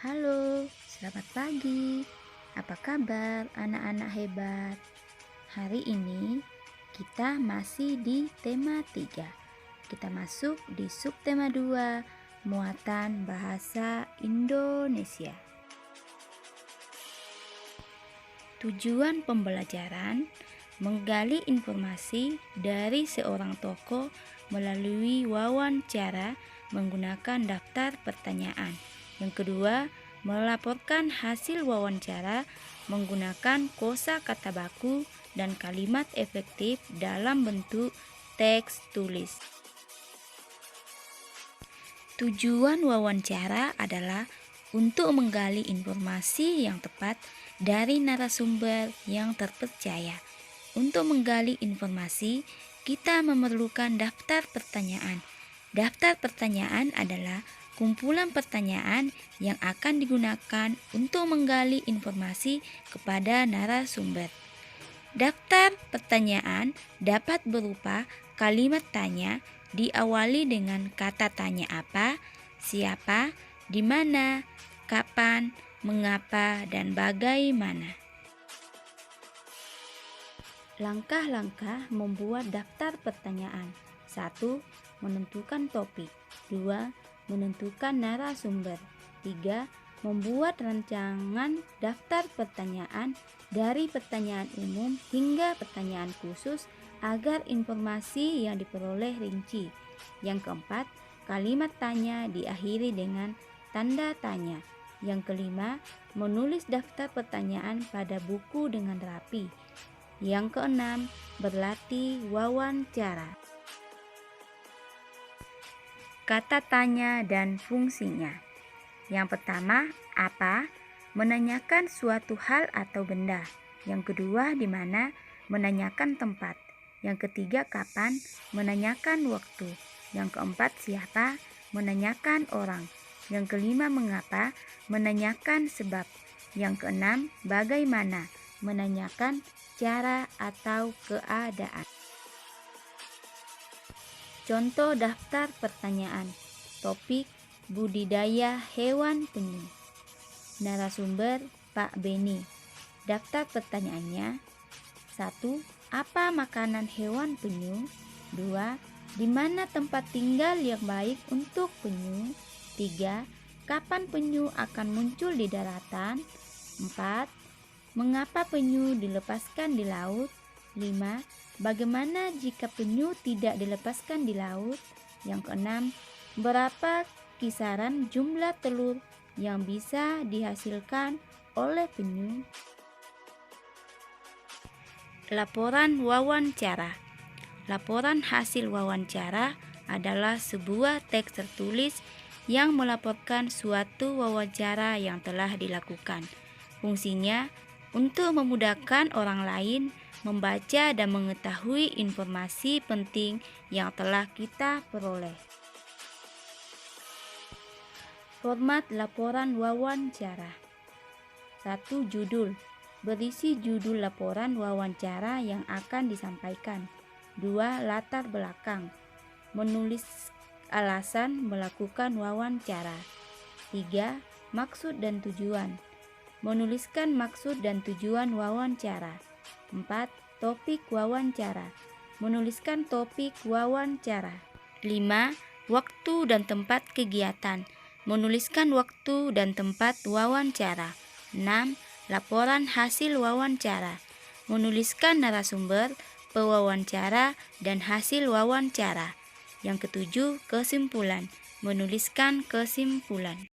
Halo, selamat pagi. Apa kabar anak-anak hebat? Hari ini kita masih di tema 3. Kita masuk di subtema 2, muatan bahasa Indonesia. Tujuan pembelajaran menggali informasi dari seorang tokoh melalui wawancara menggunakan daftar pertanyaan. Yang kedua, melaporkan hasil wawancara menggunakan kosakata baku dan kalimat efektif dalam bentuk teks tulis. Tujuan wawancara adalah untuk menggali informasi yang tepat dari narasumber yang terpercaya. Untuk menggali informasi, kita memerlukan daftar pertanyaan. Daftar pertanyaan adalah kumpulan pertanyaan yang akan digunakan untuk menggali informasi kepada narasumber. Daftar pertanyaan dapat berupa kalimat tanya diawali dengan kata tanya apa, siapa, di mana, kapan, mengapa, dan bagaimana. Langkah-langkah membuat daftar pertanyaan. 1. Menentukan topik. 2. Menentukan narasumber. 3. Membuat rancangan daftar pertanyaan dari pertanyaan umum hingga pertanyaan khusus agar informasi yang diperoleh rinci. Yang keempat, kalimat tanya diakhiri dengan tanda tanya. Yang kelima, menulis daftar pertanyaan pada buku dengan rapi. Yang keenam, berlatih wawancara. Kata tanya dan fungsinya. Yang pertama, apa? Menanyakan suatu hal atau benda. Yang kedua, di mana? Menanyakan tempat. Yang ketiga, kapan? Menanyakan waktu. Yang keempat, siapa? Menanyakan orang. Yang kelima, mengapa? Menanyakan sebab. Yang keenam, bagaimana? Menanyakan cara atau keadaan. Contoh daftar pertanyaan. Topik budidaya hewan penyu. Narasumber Pak Beni. Daftar pertanyaannya. 1. Apa makanan hewan penyu? 2. Di mana tempat tinggal yang baik untuk penyu? 3. Kapan penyu akan muncul di daratan? 4. Mengapa penyu dilepaskan di laut? 5. Bagaimana jika penyu tidak dilepaskan di laut? Yang keenam, berapa kisaran jumlah telur yang bisa dihasilkan oleh penyu? Laporan wawancara. Laporan hasil wawancara adalah sebuah teks tertulis yang melaporkan suatu wawancara yang telah dilakukan. Fungsinya untuk memudahkan orang lain membaca dan mengetahui informasi penting yang telah kita peroleh. Format laporan wawancara. 1. Judul. Berisi judul laporan wawancara yang akan disampaikan. 2. Latar belakang. Menulis alasan melakukan wawancara. 3. Maksud dan tujuan. Menuliskan maksud dan tujuan wawancara. 4. Topik wawancara. Menuliskan topik wawancara. 5. Waktu dan tempat kegiatan. Menuliskan waktu dan tempat wawancara. 6. Laporan hasil wawancara. Menuliskan narasumber, pewawancara, dan hasil wawancara. Yang ketujuh, kesimpulan. Menuliskan kesimpulan.